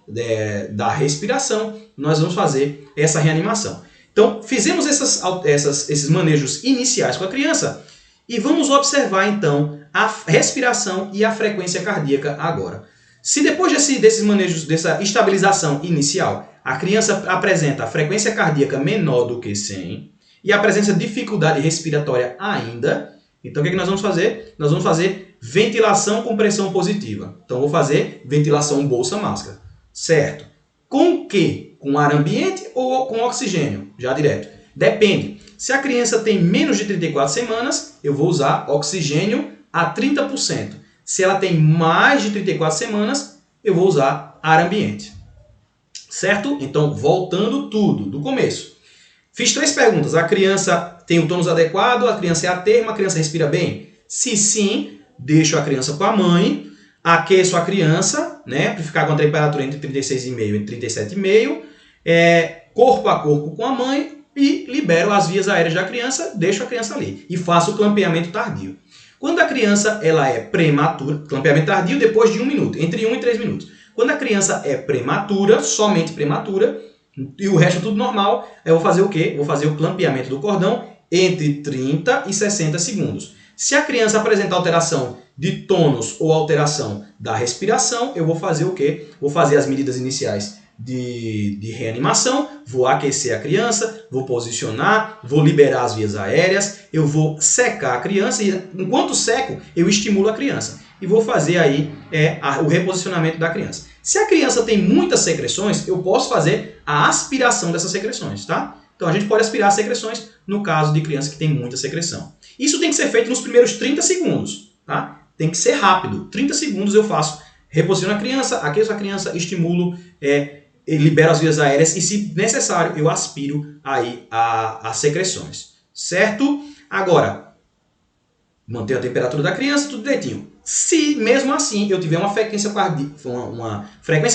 da respiração, nós vamos fazer essa reanimação. Então, fizemos esses manejos iniciais com a criança e vamos observar, então, a respiração e a frequência cardíaca agora. Se depois desses manejos, dessa estabilização inicial, a criança apresenta a frequência cardíaca menor do que 100 e apresenta dificuldade respiratória ainda, então o que nós vamos fazer? Nós vamos fazer ventilação com pressão positiva. Então, vou fazer ventilação bolsa-máscara. Certo. Com o quê? Com ar ambiente ou com oxigênio? Já direto. Depende. Se a criança tem menos de 34 semanas, eu vou usar oxigênio a 30%. Se ela tem mais de 34 semanas, eu vou usar ar ambiente. Certo? Então, voltando tudo do começo. Fiz 3 perguntas. A criança tem o tônus adequado? A criança é a termo? A criança respira bem? Se sim, deixo a criança com a mãe, aqueço a criança, né, para ficar com a temperatura entre 36,5 e 37,5, corpo a corpo com a mãe e libero as vias aéreas da criança, deixo a criança ali e faço o clampeamento tardio. Quando a criança ela é prematura, clampeamento tardio depois de 1 minuto, entre 1 e 3 minutos. Quando a criança é prematura, somente prematura, e o resto tudo normal, eu vou fazer o quê? Vou fazer o clampeamento do cordão entre 30 e 60 segundos. Se a criança apresentar alteração de tônus ou alteração da respiração, eu vou fazer o quê? Vou fazer as medidas iniciais de reanimação, vou aquecer a criança, vou posicionar, vou liberar as vias aéreas, eu vou secar a criança e enquanto seco, eu estimulo a criança. E vou fazer aí o reposicionamento da criança. Se a criança tem muitas secreções, eu posso fazer a aspiração dessas secreções, tá? Então a gente pode aspirar as secreções no caso de criança que tem muita secreção. Isso tem que ser feito nos primeiros 30 segundos, tá? Tem que ser rápido. 30 segundos eu faço, reposiciono a criança, aqueço a criança, estimulo, libero as vias aéreas e, se necessário, eu aspiro aí as secreções, certo? Agora, mantenho a temperatura da criança, tudo direitinho. Se mesmo assim eu tiver uma frequência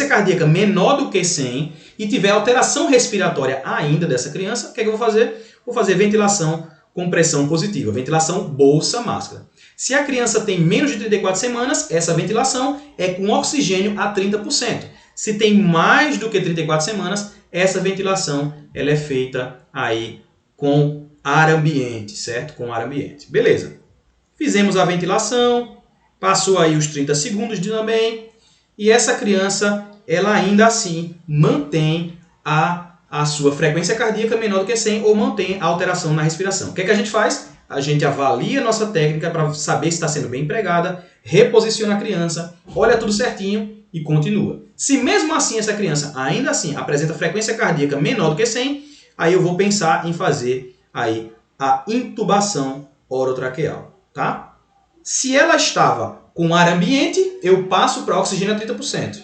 cardíaca menor do que 100 e tiver alteração respiratória ainda dessa criança, o que é que eu vou fazer? Vou fazer ventilação com pressão positiva, ventilação bolsa-máscara. Se a criança tem menos de 34 semanas, essa ventilação é com oxigênio a 30%. Se tem mais do que 34 semanas, essa ventilação ela é feita aí com ar ambiente, certo? Com ar ambiente. Beleza. Fizemos a ventilação, passou aí os 30 segundos também, e essa criança, ela ainda assim mantém a sua frequência cardíaca menor do que 100 ou mantém a alteração na respiração. O que é que a gente faz? A gente avalia a nossa técnica para saber se está sendo bem empregada, reposiciona a criança, olha tudo certinho e continua. Se mesmo assim essa criança ainda assim apresenta frequência cardíaca menor do que 100, aí eu vou pensar em fazer aí a intubação orotraqueal, tá? Se ela estava com ar ambiente, eu passo para oxigênio a 30%.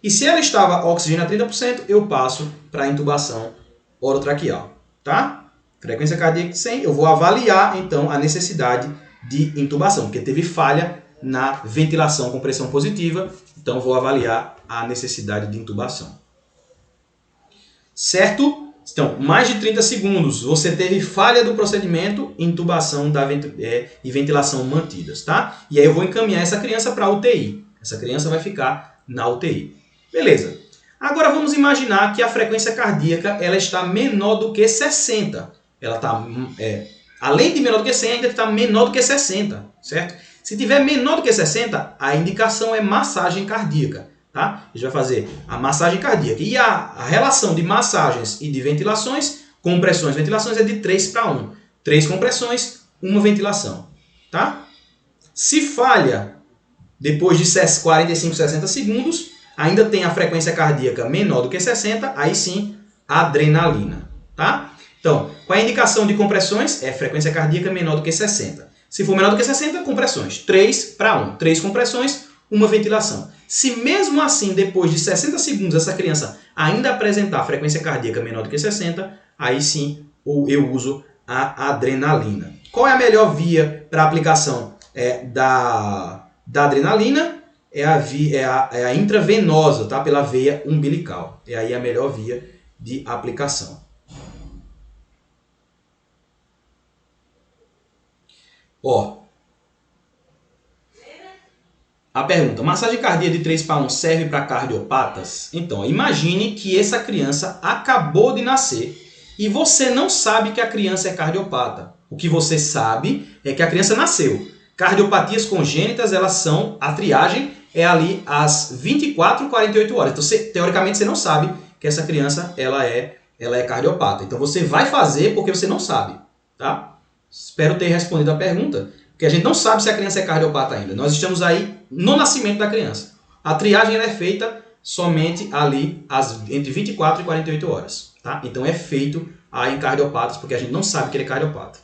E se ela estava oxigênio a 30%, eu passo para a intubação orotraqueal, tá? Frequência cardíaca de 100, eu vou avaliar então a necessidade de intubação, porque teve falha na ventilação com pressão positiva, então vou avaliar a necessidade de intubação. Certo? Então, mais de 30 segundos, você teve falha do procedimento, intubação e ventilação mantidas, tá? E aí eu vou encaminhar essa criança para a UTI. Essa criança vai ficar na UTI. Beleza. Agora vamos imaginar que a frequência cardíaca ela está menor do que 60. Ela está, além de menor do que 100, ainda está menor do que 60, certo? Se tiver menor do que 60, a indicação é massagem cardíaca. Tá? A gente vai fazer a massagem cardíaca. E a relação de massagens e de ventilações, compressões e ventilações é de 3:1. 3 compressões, 1 ventilação. Tá? Se falha depois de 45, 60 segundos, ainda tem a frequência cardíaca menor do que 60, aí sim, adrenalina. Tá? Então, qual é a indicação de compressões? É frequência cardíaca menor do que 60. Se for menor do que 60, compressões. 3:1. 3 compressões, 1 ventilação. Se mesmo assim, depois de 60 segundos, essa criança ainda apresentar frequência cardíaca menor do que 60, aí sim eu uso a adrenalina. Qual é a melhor via para aplicação da adrenalina? É a intravenosa, tá? Pela veia umbilical. É aí a melhor via de aplicação. Ó. A pergunta, massagem cardíaca de 3:1 serve para cardiopatas? Então, imagine que essa criança acabou de nascer e você não sabe que a criança é cardiopata. O que você sabe é que a criança nasceu. Cardiopatias congênitas, a triagem é ali às 24 e 48 horas. Então, teoricamente, você não sabe que essa criança ela é cardiopata. Então, você vai fazer porque você não sabe. Tá? Espero ter respondido a pergunta. Porque a gente não sabe se a criança é cardiopata ainda. Nós estamos aí no nascimento da criança. A triagem é feita somente ali entre 24 e 48 horas. Tá? Então é feito aí em cardiopatas, porque a gente não sabe que ele é cardiopata.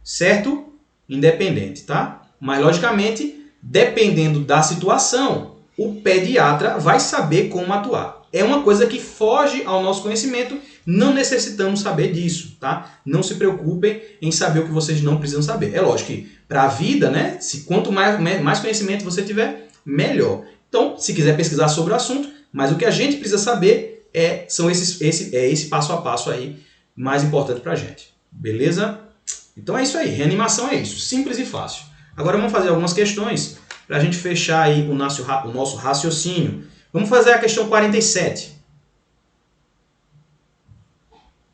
Certo? Independente, tá? Mas logicamente, dependendo da situação, o pediatra vai saber como atuar. É uma coisa que foge ao nosso conhecimento, não necessitamos saber disso, tá? Não se preocupem em saber o que vocês não precisam saber. É lógico que para a vida, né? Quanto mais conhecimento você tiver, melhor. Então, se quiser pesquisar sobre o assunto, mas o que a gente precisa saber são esse passo a passo aí mais importante para a gente. Beleza? Então é isso aí. Reanimação é isso. Simples e fácil. Agora vamos fazer algumas questões para a gente fechar aí o nosso raciocínio. Vamos fazer a questão 47.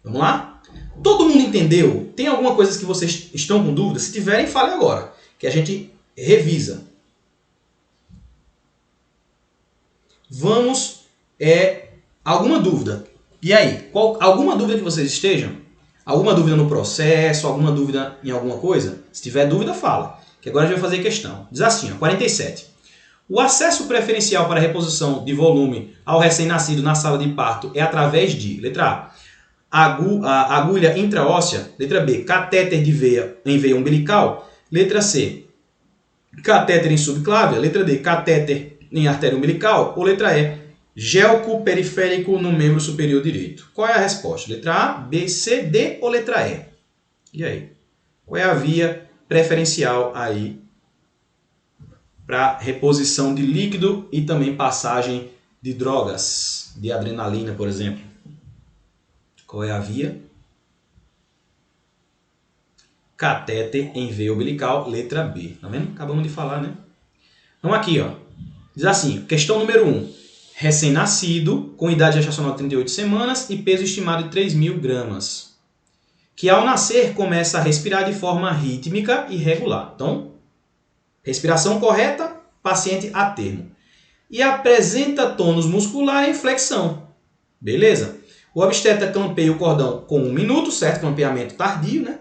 Vamos lá? Todo mundo entendeu? Tem alguma coisa que vocês estão com dúvida? Se tiverem, fale agora, que a gente revisa. Vamos, alguma dúvida? E aí, alguma dúvida que vocês estejam? Alguma dúvida no processo? Alguma dúvida em alguma coisa? Se tiver dúvida, fala, que agora a gente vai fazer questão. Diz assim, ó, 47. O acesso preferencial para reposição de volume ao recém-nascido na sala de parto é através de, letra A, agulha intraóssea, letra B, catéter de veia em veia umbilical, letra C, catéter em subclávia, letra D, catéter em artéria umbilical, ou letra E, gelco periférico no membro superior direito. Qual é a resposta? Letra A, B, C, D ou letra E? E aí? Qual é a via preferencial aí para reposição de líquido e também passagem de drogas, de adrenalina, por exemplo? Qual é a via? Catéter em veia umbilical, letra B. Tá vendo? Acabamos de falar, né? Então aqui, ó. Diz assim, questão número 1. Recém-nascido, com idade gestacional de 38 semanas e peso estimado de 3.000 gramas. Que ao nascer começa a respirar de forma rítmica e regular. Então, respiração correta, paciente a termo. E apresenta tônus muscular em flexão. Beleza? O obstetra clampeia o cordão com 1 minuto, certo? Clampeamento tardio, né?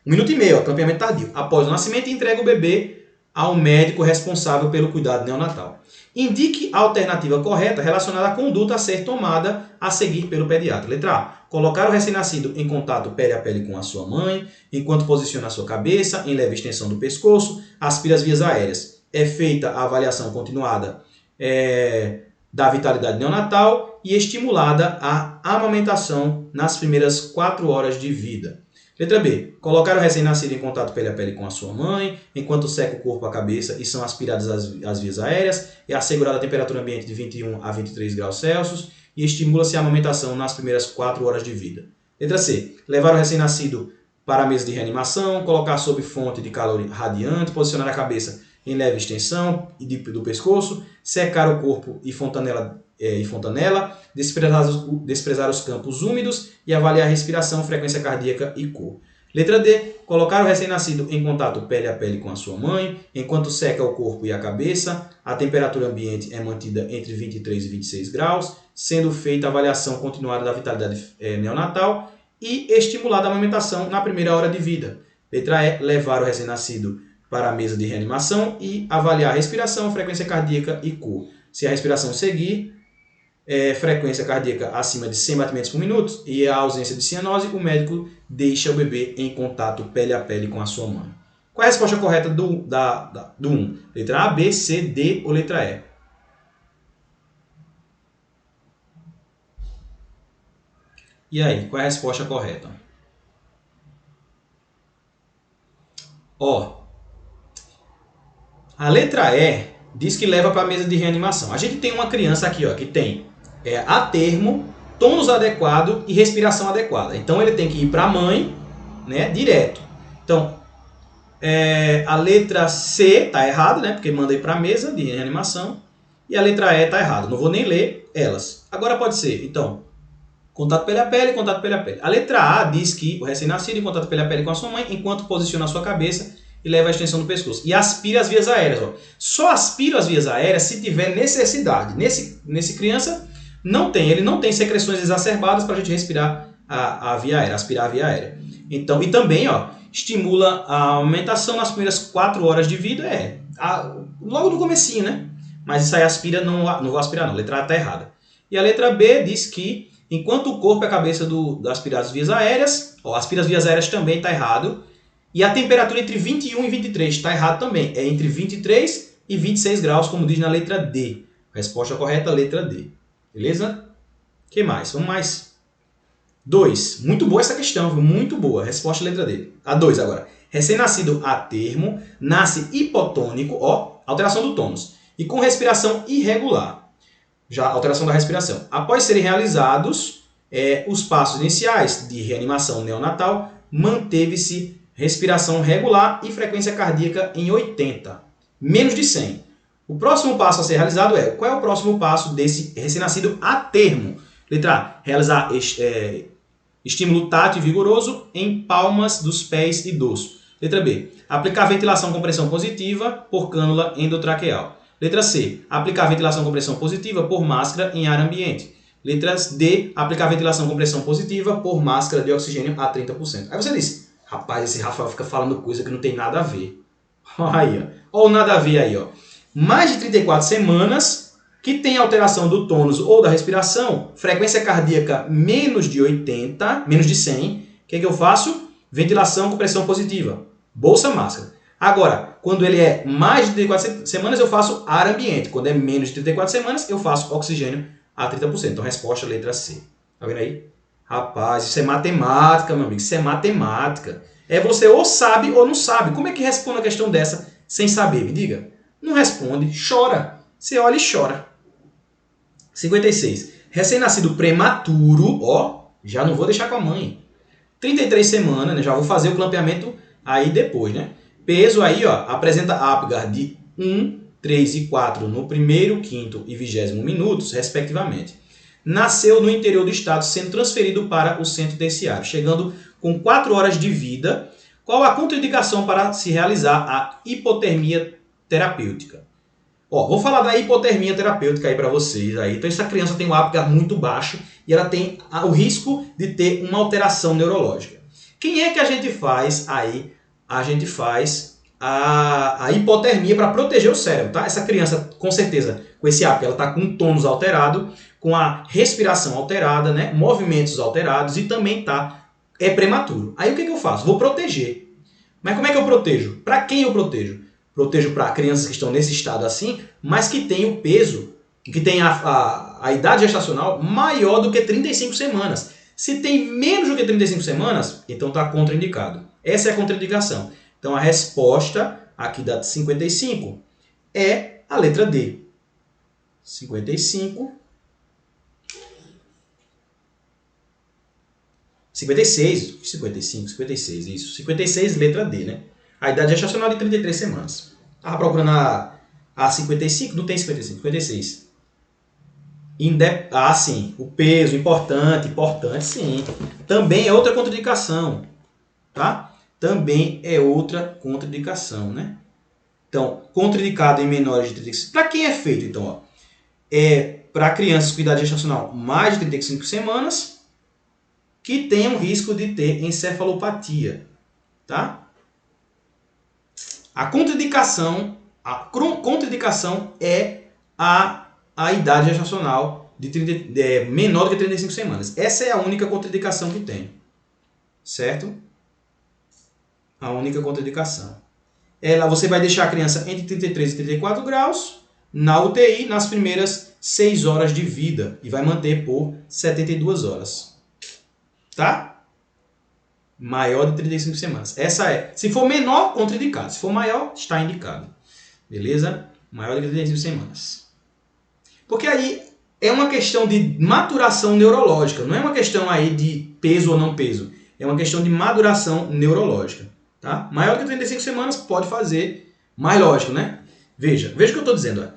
1 minuto e meio, ó, clampeamento tardio. Após o nascimento, entrega o bebê ao médico responsável pelo cuidado neonatal. Indique a alternativa correta relacionada à conduta a ser tomada a seguir pelo pediatra. Letra A. Colocar o recém-nascido em contato pele a pele com a sua mãe, enquanto posiciona a sua cabeça em leve extensão do pescoço, aspira as vias aéreas. É feita a avaliação continuada da vitalidade neonatal e estimulada a amamentação nas primeiras 4 horas de vida. Letra B. Colocar o recém-nascido em contato pele a pele com a sua mãe, enquanto seca o corpo, a cabeça e são aspiradas as vias aéreas, é assegurada a temperatura ambiente de 21 a 23 graus Celsius e estimula-se a amamentação nas primeiras 4 horas de vida. Letra C. Levar o recém-nascido para a mesa de reanimação, colocar sob fonte de calor radiante, posicionar a cabeça em leve extensão do pescoço, secar o corpo e fontanela, desprezar os campos úmidos e avaliar a respiração, frequência cardíaca e cor. Letra D. Colocar o recém-nascido em contato pele a pele com a sua mãe, enquanto seca o corpo e a cabeça, a temperatura ambiente é mantida entre 23 e 26 graus, sendo feita a avaliação continuada da vitalidade neonatal e estimulada a amamentação na primeira hora de vida. Letra E. Levar o recém-nascido para a mesa de reanimação e avaliar a respiração, frequência cardíaca e cor. Se a respiração seguir, frequência cardíaca acima de 100 batimentos por minuto e a ausência de cianose, o médico deixa o bebê em contato pele a pele com a sua mãe. Qual é a resposta correta do 1? Letra A, B, C, D ou letra E? E aí, qual é a resposta correta? Ó, a letra E diz que leva para a mesa de reanimação. A gente tem uma criança aqui, ó, que tem a termo, tônus adequado e respiração adequada. Então ele tem que ir para a mãe, né, direto. Então, a letra C está errada, né, porque manda ir para a mesa de reanimação. E a letra E está errada. Não vou nem ler elas. Agora pode ser, então, contato pele a pele, contato pele a pele. A letra A diz que o recém-nascido em contato pele a pele com a sua mãe, enquanto posiciona a sua cabeça e leva a extensão do pescoço. E aspira as vias aéreas. Ó. Só aspira as vias aéreas se tiver necessidade. Nesse criança, ele não tem secreções exacerbadas para a gente respirar a via aérea, aspirar a via aérea. Então, e também, ó, estimula a aumentação nas primeiras 4 horas de vida, logo no comecinho, né? Mas isso aí aspira, não vou aspirar não, a letra A está errada. E a letra B diz que, enquanto o corpo é a cabeça do aspirar as vias aéreas, ó, aspira as vias aéreas também está errado. E a temperatura entre 21 e 23 está errado também. É entre 23 e 26 graus, como diz na letra D. Resposta correta, letra D. Beleza? O que mais? Vamos mais. 2. Muito boa essa questão, viu? Muito boa. Resposta, letra D. A 2 agora. Recém-nascido a termo, nasce hipotônico, ó, alteração do tônus, e com respiração irregular. Já alteração da respiração. Após serem realizados os passos iniciais de reanimação neonatal, manteve-se respiração regular e frequência cardíaca em 80, menos de 100. O próximo passo a ser realizado qual é o próximo passo desse recém-nascido a termo? Letra A, realizar estímulo tátil e vigoroso em palmas dos pés e dorso. Letra B. Aplicar ventilação com pressão positiva por cânula endotraqueal. Letra C. Aplicar ventilação com pressão positiva por máscara em ar ambiente. Letra D. Aplicar ventilação com pressão positiva por máscara de oxigênio a 30%. Aí você diz, rapaz, esse Rafael fica falando coisa que não tem nada a ver. Aí, ó. Olha o nada a ver aí, ó. Mais de 34 semanas que tem alteração do tônus ou da respiração, frequência cardíaca menos de 80, menos de 100, o que é que eu faço? Ventilação com pressão positiva. Bolsa máscara. Agora, quando ele é mais de 34 semanas, eu faço ar ambiente. Quando é menos de 34 semanas, eu faço oxigênio a 30%. Então, resposta letra C. Tá vendo aí? Rapaz, isso é matemática, meu amigo. Isso é matemática. É você ou sabe ou não sabe. Como é que responde a questão dessa sem saber? Me diga. Não responde, chora. Você olha e chora. 56. Recém-nascido prematuro, ó, já não vou deixar com a mãe. 33 semanas, né? Já vou fazer o clampeamento aí depois, né? Peso aí, ó, apresenta Apgar de 1, 3 e 4 no primeiro, quinto e 20º minutos, respectivamente. Nasceu no interior do estado, sendo transferido para o centro terciário, chegando com 4 horas de vida. Qual a contraindicação para se realizar a hipotermia terapêutica? Ó, vou falar da hipotermia terapêutica aí para vocês. Aí. Então, essa criança tem um Apgar muito baixo e ela tem o risco de ter uma alteração neurológica. Quem é que a gente faz aí? A gente faz a hipotermia para proteger o cérebro, tá? Essa criança, com certeza, com esse Apgar, ela está com um tônus alterado, com a respiração alterada, né? Movimentos alterados e também é prematuro. Aí o que eu faço? Vou proteger. Mas como é que eu protejo? Para quem eu protejo? Protejo para crianças que estão nesse estado assim, mas que têm o peso, que têm a idade gestacional maior do que 35 semanas. Se tem menos do que 35 semanas, então está contraindicado. Essa é a contraindicação. Então a resposta aqui da 55 é a letra D. 55. 56, 55, 56, isso. 56, letra D, né? A idade gestacional de 33 semanas. Estava procurando a 55, não tem 55, 56. Sim, o peso, importante, sim. Também é outra contraindicação, tá? Também é outra contraindicação, né? Então, contraindicado em menores de 35. Para quem é feito, então, ó? É para crianças com idade gestacional mais de 35 semanas que tenham risco de ter encefalopatia, tá? A contraindicação é a idade gestacional de menor do que 35 semanas. Essa é a única contraindicação que tem. Certo? A única contraindicação. Você vai deixar a criança entre 33 e 34 graus na UTI nas primeiras 6 horas de vida e vai manter por 72 horas. Tá? Maior de 35 semanas. Essa é. Se for menor, contraindicado. Se for maior, está indicado. Beleza? Maior de 35 semanas. Porque aí é uma questão de maturação neurológica. Não é uma questão aí de peso ou não peso. É uma questão de maduração neurológica. Tá? Maior de 35 semanas pode fazer. Mais lógico, né? Veja o que eu estou dizendo. Ó.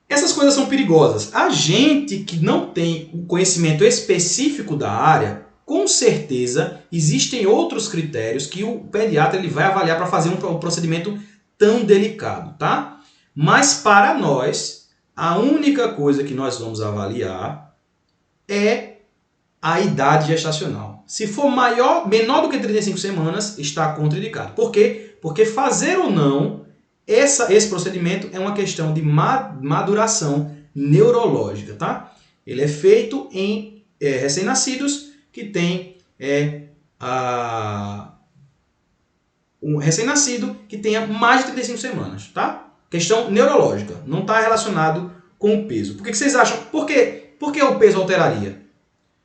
Essas coisas são perigosas. A gente que não tem o conhecimento específico da área, com certeza existem outros critérios que o pediatra ele vai avaliar para fazer um procedimento tão delicado, tá? Mas para nós, a única coisa que nós vamos avaliar é a idade gestacional. Se for menor do que 35 semanas, está contraindicado. Por quê? Porque fazer ou não esse procedimento é uma questão de maduração neurológica, tá? Ele é feito em recém-nascidos que tem um recém-nascido que tenha mais de 35 semanas, tá? Questão neurológica, não está relacionado com o peso. Por que vocês acham? Por que o peso alteraria?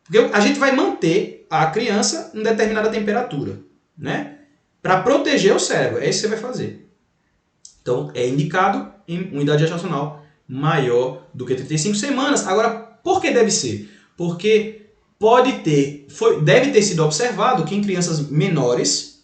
Porque a gente vai manter a criança em determinada temperatura, né? Para proteger o cérebro, é isso que você vai fazer. Então, é indicado em uma idade gestacional maior do que 35 semanas. Agora, por que deve ser? Porque deve ter sido observado que em crianças menores,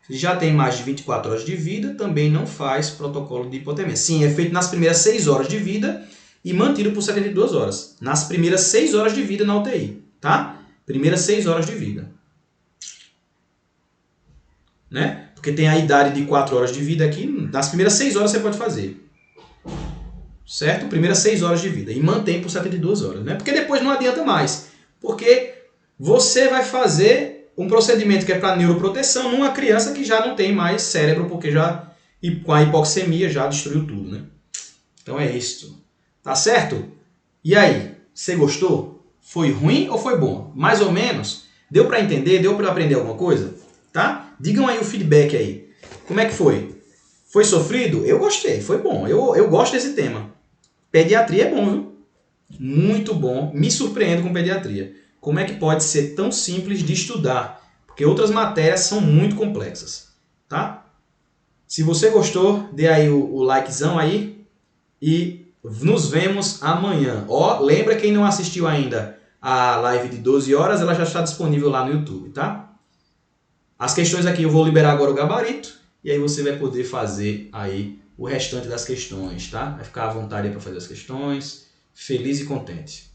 que já tem mais de 24 horas de vida, também não faz protocolo de hipotermia. Sim, é feito nas primeiras 6 horas de vida e mantido por 72 horas, nas primeiras 6 horas de vida na UTI, tá? Primeiras 6 horas de vida. Né? Porque tem a idade de 4 horas de vida aqui, nas primeiras 6 horas você pode fazer. Certo? Primeiras 6 horas de vida. E mantém por 72 horas. Né? Porque depois não adianta mais. Porque você vai fazer um procedimento que é para neuroproteção numa criança que já não tem mais cérebro, porque já com a hipoxemia já destruiu tudo. Né? Então é isso. Tá certo? E aí? Você gostou? Foi ruim ou foi bom? Mais ou menos? Deu para entender? Deu para aprender alguma coisa? Tá? Digam aí o feedback aí. Como é que foi? Foi sofrido? Eu gostei, foi bom. Eu gosto desse tema. Pediatria é bom, viu? Muito bom. Me surpreendo com pediatria. Como é que pode ser tão simples de estudar? Porque outras matérias são muito complexas. Tá? Se você gostou, dê aí o likezão aí. E nos vemos amanhã. Ó, lembra quem não assistiu ainda a live de 12 horas, ela já está disponível lá no YouTube, tá? As questões aqui eu vou liberar agora o gabarito e aí você vai poder fazer aí o restante das questões, tá? Vai ficar à vontade para fazer as questões, feliz e contente.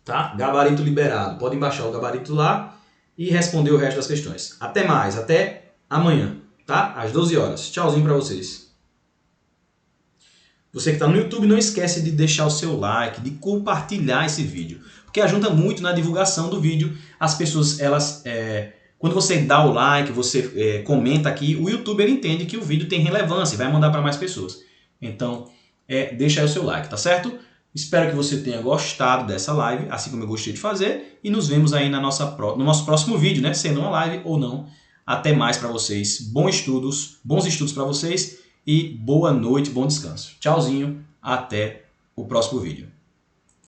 Tá? Gabarito liberado. Podem baixar o gabarito lá e responder o resto das questões. Até mais, até amanhã, tá? Às 12 horas. Tchauzinho para vocês. Você que está no YouTube, não esquece de deixar o seu like, de compartilhar esse vídeo, porque ajuda muito na divulgação do vídeo. As pessoas, elas... Quando você dá o like, você comenta aqui, o YouTube ele entende que o vídeo tem relevância e vai mandar para mais pessoas. Então, deixa aí o seu like, tá certo? Espero que você tenha gostado dessa live, assim como eu gostei de fazer. E nos vemos aí no nosso próximo vídeo, né? Sendo uma live ou não. Até mais para vocês. Bons estudos para vocês. E boa noite, bom descanso. Tchauzinho, até o próximo vídeo.